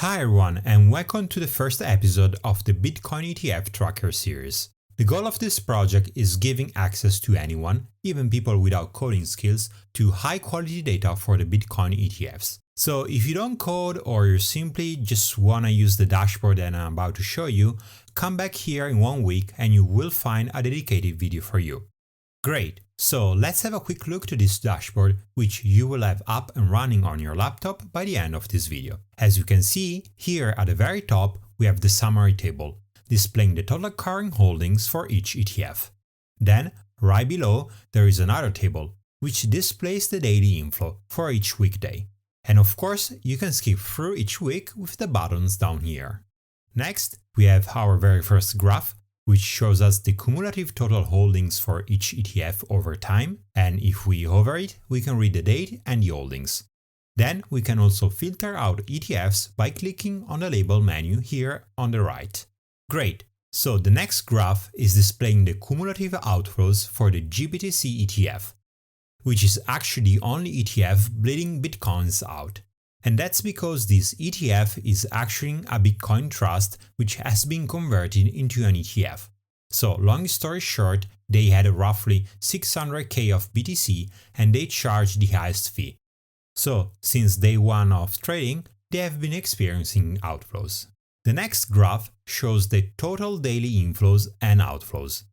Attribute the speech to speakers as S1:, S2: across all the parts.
S1: Hi everyone, and welcome to the first episode of the Bitcoin ETF Tracker series. The goal of this project is giving access to anyone, even people without coding skills, to high quality data for the Bitcoin ETFs. So if you don't code or you simply just wanna use the dashboard that I'm about to show you, come back here in 1 week and you will find a dedicated video for you. Great, so let's have a quick look to this dashboard, which you will have up and running on your laptop by the end of this video. As you can see, here at the very top we have the summary table, displaying the total current holdings for each ETF. Then, right below, there is another table, which displays the daily inflow for each weekday. And of course, you can skip through each week with the buttons down here. Next, we have our very first graph, which shows us the cumulative total holdings for each ETF over time, and if we hover it, we can read the date and the holdings. Then we can also filter out ETFs by clicking on the label menu here on the right. Great, so the next graph is displaying the cumulative outflows for the GBTC ETF, which is actually the only ETF bleeding Bitcoins out. And that's because this ETF is actually a Bitcoin trust which has been converted into an ETF. So long story short, they had roughly 600k of BTC and they charged the highest fee. So since day one of trading, they have been experiencing outflows. The next graph shows the total daily inflows and outflows.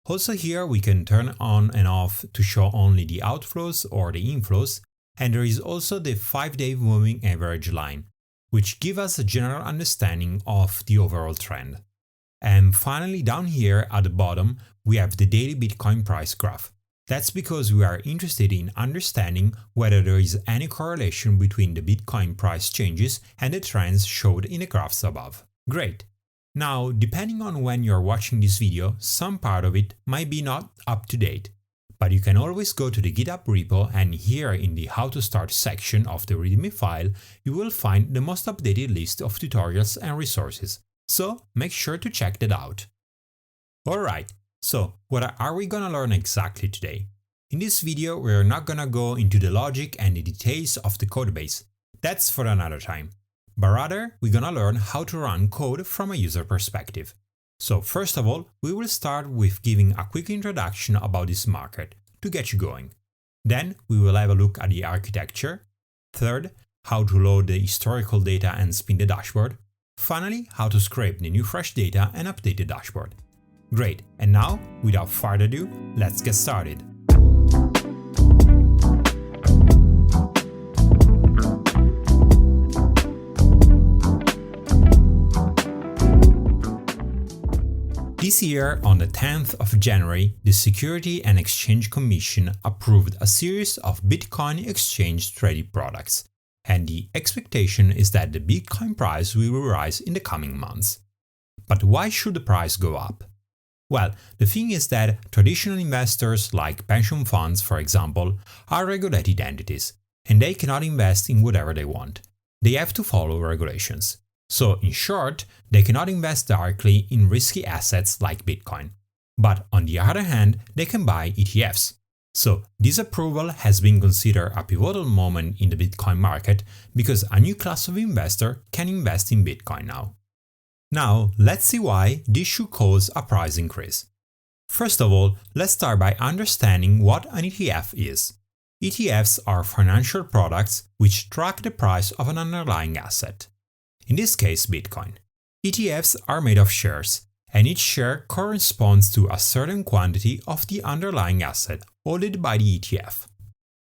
S1: Also here we can turn on and off to show only the outflows or the inflows. And there is also the 5-day moving average line, which gives us a general understanding of the overall trend. And finally down here at the bottom we have the daily Bitcoin price graph. That's because we are interested in understanding whether there is any correlation between the Bitcoin price changes and the trends showed in the graphs above. Great! Now, depending on when you're watching this video, some part of it might be not up to date. But you can always go to the GitHub repo, and here in the How to Start section of the README file, you will find the most updated list of tutorials and resources, so make sure to check that out. Alright, so what are we gonna learn exactly today? In this video we're not gonna go into the logic and the details of the codebase, that's for another time, but rather we're gonna learn how to run code from a user perspective. So first of all, we will start with giving a quick introduction about this market to get you going. Then we will have a look at the architecture. Third, how to load the historical data and spin the dashboard. Finally, how to scrape the new fresh data and update the dashboard. Great, and now, without further ado, let's get started. This year, on the 10th of January, the Securities and Exchange Commission approved a series of Bitcoin exchange-traded products, and the expectation is that the Bitcoin price will rise in the coming months. But why should the price go up? Well, the thing is that traditional investors like pension funds, for example, are regulated entities, and they cannot invest in whatever they want. They have to follow regulations. So, in short, they cannot invest directly in risky assets like Bitcoin. But on the other hand, they can buy ETFs. So, this approval has been considered a pivotal moment in the Bitcoin market because a new class of investor can invest in Bitcoin now. Now, let's see why this should cause a price increase. First of all, let's start by understanding what an ETF is. ETFs are financial products which track the price of an underlying asset. In this case, Bitcoin. ETFs are made of shares, and each share corresponds to a certain quantity of the underlying asset held by the ETF.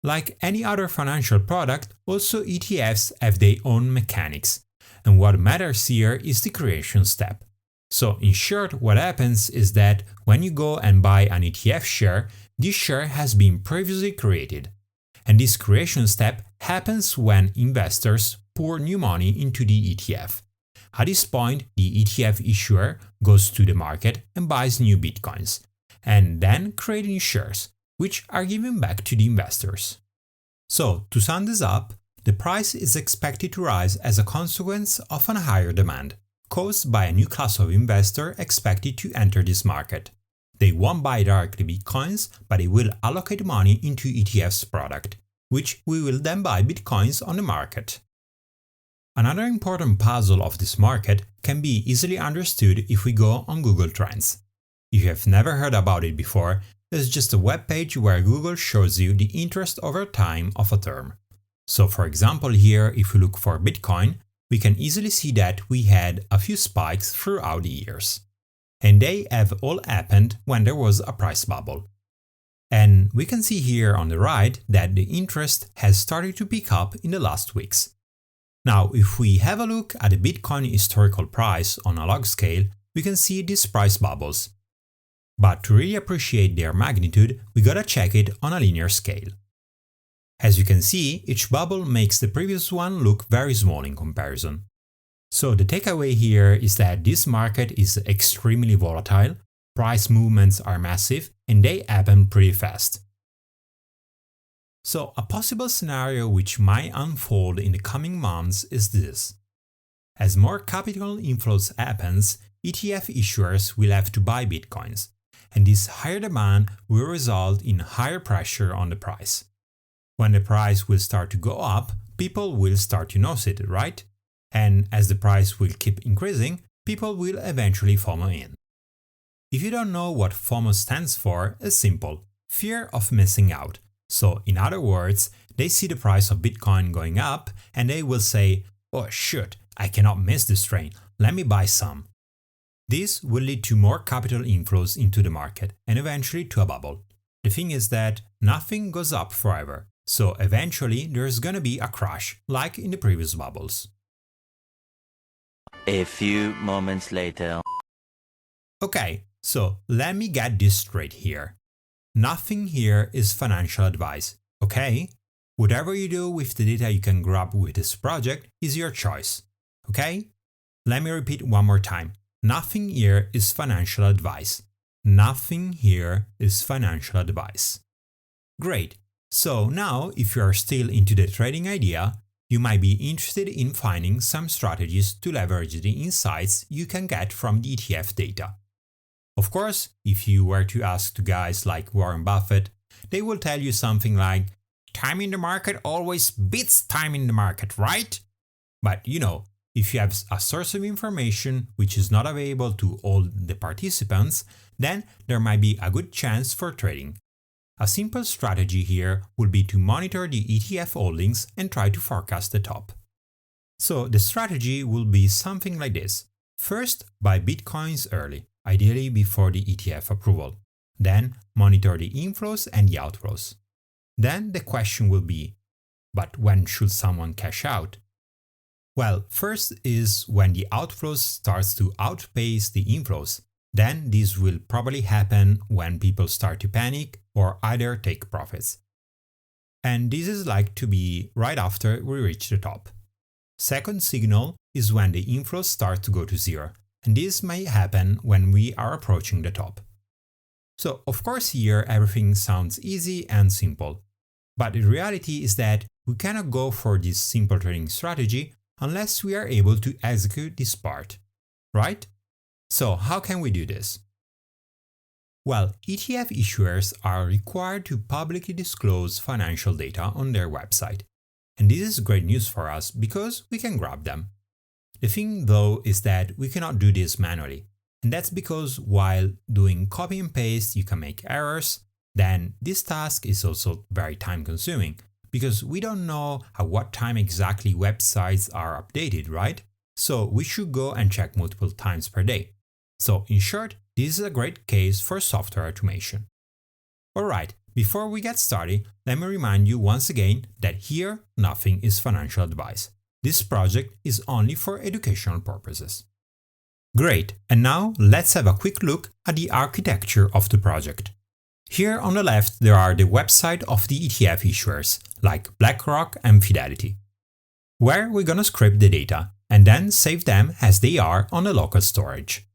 S1: Like any other financial product, also ETFs have their own mechanics, and what matters here is the creation step. So in short, what happens is that when you go and buy an ETF share, this share has been previously created. And this creation step happens when investors pour new money into the ETF. At this point, the ETF issuer goes to the market and buys new Bitcoins, and then create new shares, which are given back to the investors. So, to sum this up, the price is expected to rise as a consequence of a higher demand, caused by a new class of investor expected to enter this market. They won't buy directly Bitcoins, but they will allocate money into ETFs product, which we will then buy Bitcoins on the market. Another important puzzle of this market can be easily understood if we go on Google Trends. If you have never heard about it before, it's just a web page where Google shows you the interest over time of a term. So for example here, if we look for Bitcoin, we can easily see that we had a few spikes throughout the years. And they have all happened when there was a price bubble. And we can see here on the right that the interest has started to pick up in the last weeks. Now, if we have a look at the Bitcoin historical price on a log scale, we can see these price bubbles. But to really appreciate their magnitude, we gotta check it on a linear scale. As you can see, each bubble makes the previous one look very small in comparison. So the takeaway here is that this market is extremely volatile, price movements are massive, and they happen pretty fast. So a possible scenario which might unfold in the coming months is this. As more capital inflows happens, ETF issuers will have to buy Bitcoins, and this higher demand will result in higher pressure on the price. When the price will start to go up, people will start to notice it, right? And as the price will keep increasing, people will eventually FOMO in. If you don't know what FOMO stands for, it's simple: fear of missing out. So in other words, they see the price of Bitcoin going up and they will say, "Oh shoot, I cannot miss this train, let me buy some." This will lead to more capital inflows into the market and eventually to a bubble. The thing is that nothing goes up forever, so eventually there's gonna be a crash, like in the previous bubbles.
S2: A few moments later.
S1: Okay, so let me get this straight here. Nothing here is financial advice, okay? Whatever you do with the data you can grab with this project is your choice, okay? Let me repeat one more time. Nothing here is financial advice. Nothing here is financial advice. Great. So now, if you are still into the trading idea, you might be interested in finding some strategies to leverage the insights you can get from the ETF data. Of course, if you were to ask to guys like Warren Buffett, they will tell you something like, "Time in the market always beats time in the market, right?" But you know, if you have a source of information which is not available to all the participants, then there might be a good chance for trading. A simple strategy here would be to monitor the ETF holdings and try to forecast the top. So the strategy will be something like this. First, buy Bitcoins early, ideally before the ETF approval. Then monitor the inflows and the outflows. Then the question will be, but when should someone cash out? Well, first is when the outflows starts to outpace the inflows. Then this will probably happen when people start to panic or either take profits. And this is like to be right after we reach the top. Second signal is when the inflows start to go to zero, and this may happen when we are approaching the top. So of course here everything sounds easy and simple, but the reality is that we cannot go for this simple trading strategy unless we are able to execute this part, right? So how can we do this? Well, ETF issuers are required to publicly disclose financial data on their website. And this is great news for us because we can grab them. The thing though is that we cannot do this manually. And that's because while doing copy and paste you can make errors, then this task is also very time consuming because we don't know at what time exactly websites are updated, right? So we should go and check multiple times per day. So in short, this is a great case for software automation. Alright, before we get started, let me remind you once again that here nothing is financial advice. This project is only for educational purposes. Great, and now let's have a quick look at the architecture of the project. Here on the left there are the website of the ETF issuers, like BlackRock and Fidelity, where we're gonna scrape the data and then save them as they are on the local storage.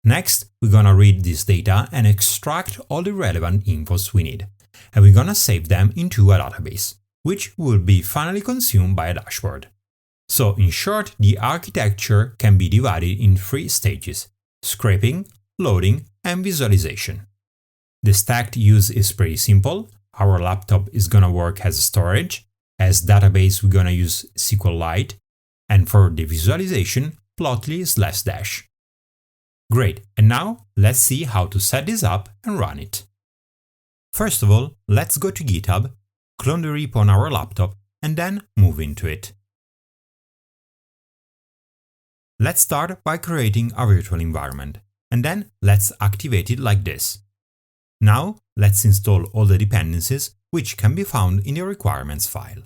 S1: Next, we're gonna read this data and extract all the relevant infos we need, and we're gonna save them into a database, which will be finally consumed by a dashboard. So in short, the architecture can be divided in 3 stages: scraping, loading, and visualization. The stacked use is pretty simple. Our laptop is gonna work as storage. As database, we're gonna use SQLite. and for the visualization, plotly/dash. Great, and now let's see how to set this up and run it. First of all, let's go to GitHub, clone the repo on our laptop, and then move into it. Let's start by creating a virtual environment, and then let's activate it like this. Now, let's install all the dependencies, which can be found in the requirements file.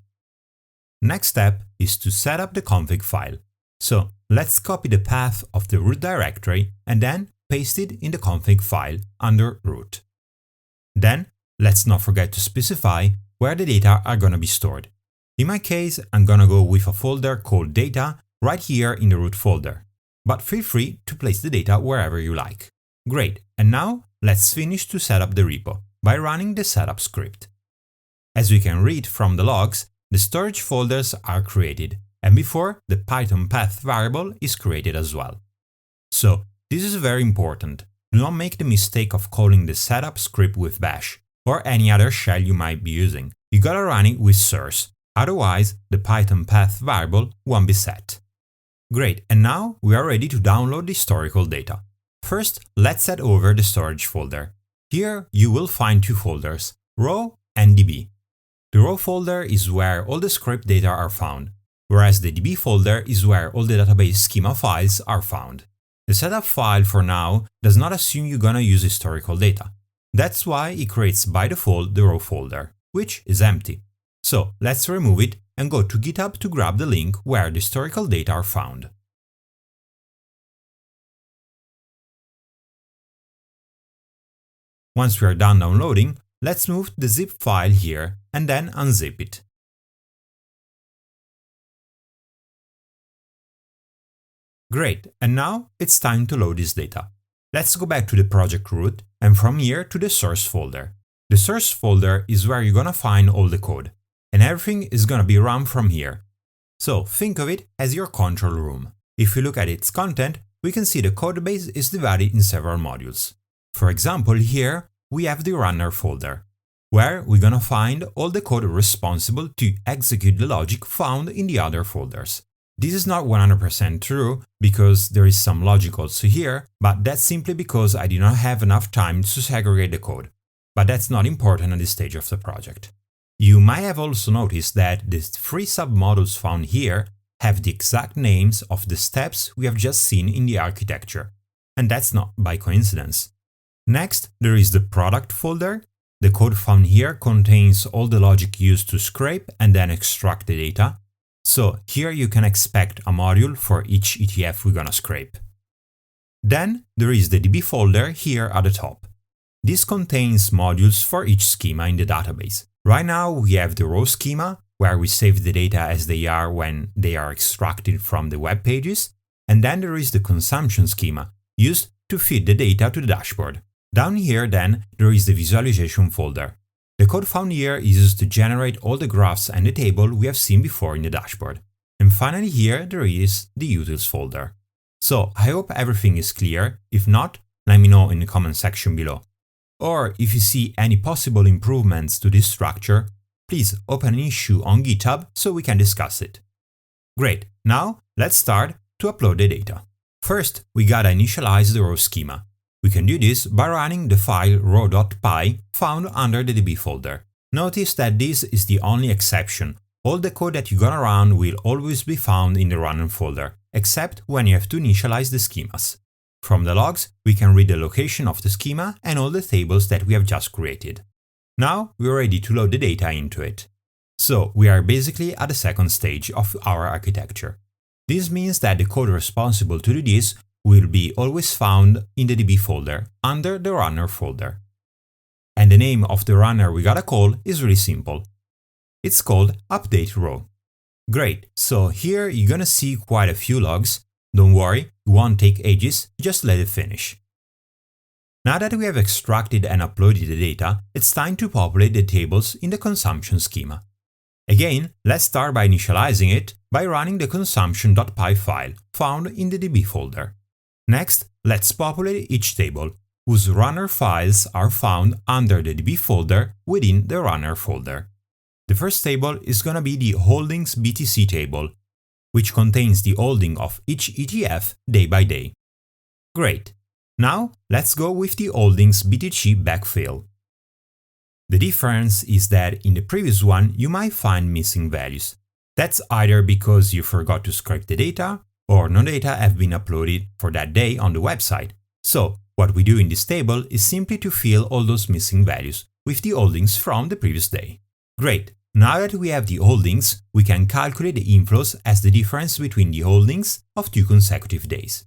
S1: Next step is to set up the config file. So, let's copy the path of the root directory and then paste it in the config file under root. Then, let's not forget to specify where the data are gonna be stored. In my case, I'm gonna go with a folder called data right here in the root folder, but feel free to place the data wherever you like. Great, and now let's finish to set up the repo by running the setup script. As we can read from the logs, the storage folders are created, and before, the Python path variable is created as well. So, this is very important. Do not make the mistake of calling the setup script with bash, or any other shell you might be using. You gotta run it with source, otherwise the Python path variable won't be set. Great, and now we are ready to download the historical data. First, let's head over the storage folder. Here you will find two folders, raw and DB. The raw folder is where all the script data are found, whereas the DB folder is where all the database schema files are found. The setup file for now does not assume you're gonna use historical data. That's why it creates by default the raw folder, which is empty. So let's remove it and go to GitHub to grab the link where the historical data are found. Once we are done downloading, let's move the zip file here and then unzip it. Great, and now it's time to load this data. Let's go back to the project root and from here to the source folder. The source folder is where you're gonna find all the code, and everything is gonna be run from here. So think of it as your control room. If we look at its content, we can see the codebase is divided in several modules. For example, here we have the runner folder, where we're gonna find all the code responsible to execute the logic found in the other folders. This is not 100% true, because there is some logic also here, but that's simply because I did not have enough time to segregate the code. But that's not important at this stage of the project. You might have also noticed that the three submodules found here have the exact names of the steps we have just seen in the architecture, and that's not by coincidence. Next, there is the product folder. The code found here contains all the logic used to scrape and then extract the data. So here you can expect a module for each ETF we're gonna scrape. Then there is the DB folder here at the top. This contains modules for each schema in the database. Right now we have the raw schema, where we save the data as they are when they are extracted from the web pages, and then there is the consumption schema, used to feed the data to the dashboard. Down here then, there is the visualization folder. The code found here is used to generate all the graphs and the table we have seen before in the dashboard. And finally here there is the utils folder. So I hope everything is clear. If not, let me know in the comment section below. Or if you see any possible improvements to this structure, please open an issue on GitHub so we can discuss it. Great, now let's start to upload the data. First, we gotta initialize the raw schema. We can do this by running the file raw.py found under the DB folder. Notice that this is the only exception. All the code that you're gonna run will always be found in the runner folder, except when you have to initialize the schemas. From the logs, we can read the location of the schema and all the tables that we have just created. Now we're ready to load the data into it. So we are basically at the second stage of our architecture. This means that the code responsible to do this will be always found in the DB folder under the runner folder. And the name of the runner we gotta call is really simple. It's called update raw. Great, so here you're gonna see quite a few logs. Don't worry, it won't take ages, just let it finish. Now that we have extracted and uploaded the data, it's time to populate the tables in the consumption schema. Again, let's start by initializing it by running the consumption.py file found in the DB folder. Next, let's populate each table, whose runner files are found under the DB folder within the runner folder. The first table is gonna be the holdings BTC table. which contains the holding of each ETF day by day. Great! Now let's go with the holdings BTC backfill. The difference is that in the previous one you might find missing values. That's either because you forgot to scrape the data, or no data have been uploaded for that day on the website. So what we do in this table is simply to fill all those missing values with the holdings from the previous day. Great! Now that we have the holdings, we can calculate the inflows as the difference between the holdings of 2 consecutive days.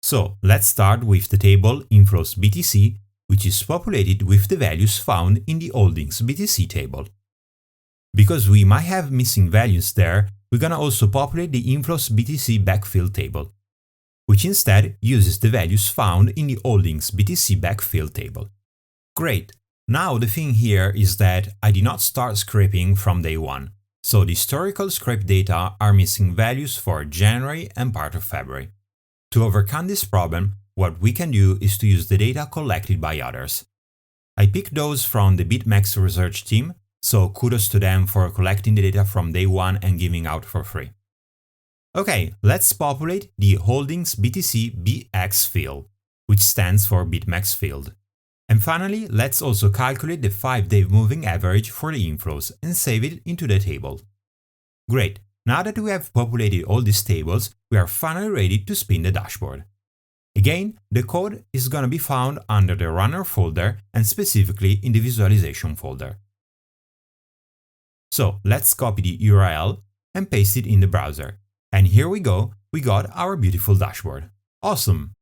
S1: So let's start with the table inflows BTC, which is populated with the values found in the holdings BTC table. Because we might have missing values there, we're gonna also populate the inflows BTC backfill table, which instead uses the values found in the holdings BTC backfill table. Great! Now the thing here is that I did not start scraping from day 1, so the historical scrape data are missing values for January and part of February. To overcome this problem, what we can do is to use the data collected by others. I picked those from the BitMEX research team, so kudos to them for collecting the data from day 1 and giving out for free. Okay, let's populate the holdings BTC BX field, which stands for BitMEX field. And finally, let's also calculate the 5-day moving average for the inflows and save it into the table. Great! Now that we have populated all these tables, we are finally ready to spin the dashboard. Again, the code is gonna be found under the runner folder and specifically in the visualization folder. So let's copy the URL and paste it in the browser. And here we go, we got our beautiful dashboard. Awesome!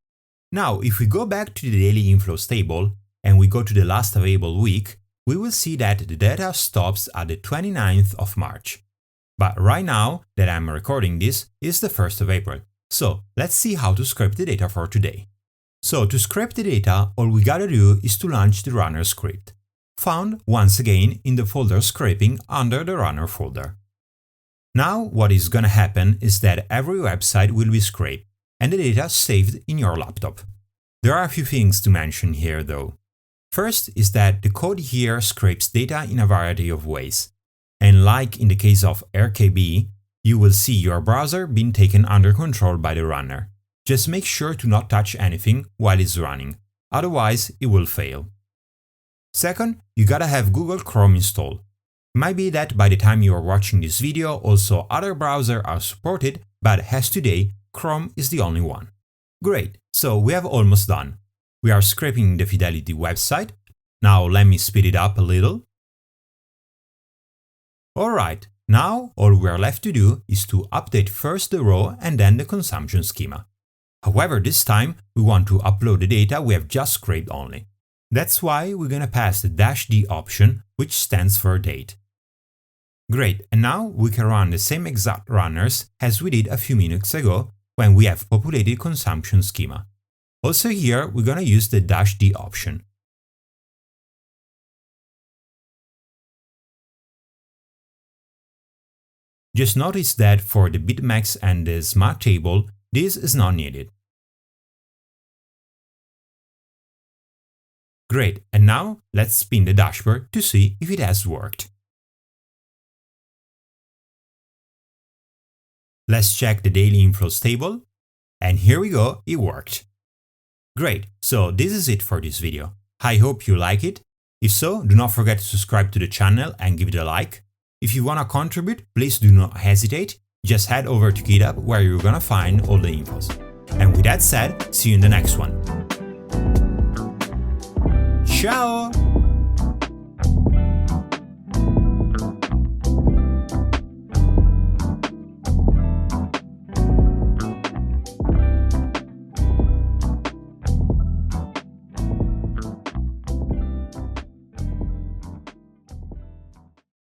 S1: Now, if we go back to the daily inflows table, and we go to the last available week, we will see that the data stops at the 29th of March. But right now that I'm recording this is the 1st of April, so let's see how to scrape the data for today. So to scrape the data, all we gotta do is to launch the runner script, found once again in the folder scraping under the runner folder. Now what is gonna happen is that every website will be scraped and the data saved in your laptop. There are a few things to mention here though. First is that the code here scrapes data in a variety of ways, and like in the case of RKB, you will see your browser being taken under control by the runner. Just make sure to not touch anything while it's running, otherwise it will fail. Second, you gotta have Google Chrome installed. It might be that by the time you are watching this video also other browsers are supported, but as today, Chrome is the only one. Great, so we have almost done. We are scraping the Fidelity website. Now let me speed it up a little. Alright, now all we are left to do is to update first the row and then the consumption schema. However, this time we want to upload the data we have just scraped only. That's why we're gonna pass the -D option, which stands for date. Great, and now we can run the same exact runners as we did a few minutes ago when we have populated consumption schema. Also here, we're gonna use the -D option. Just notice that for the BitMEX and the Smart table, this is not needed. Great, and now let's spin the dashboard to see if it has worked. Let's check the daily inflows table, and here we go, it worked. Great, so this is it for this video. I hope you like it. If so, do not forget to subscribe to the channel and give it a like. If you wanna contribute, please do not hesitate. Just head over to GitHub where you're gonna find all the infos. And with that said, see you in the next one. Ciao!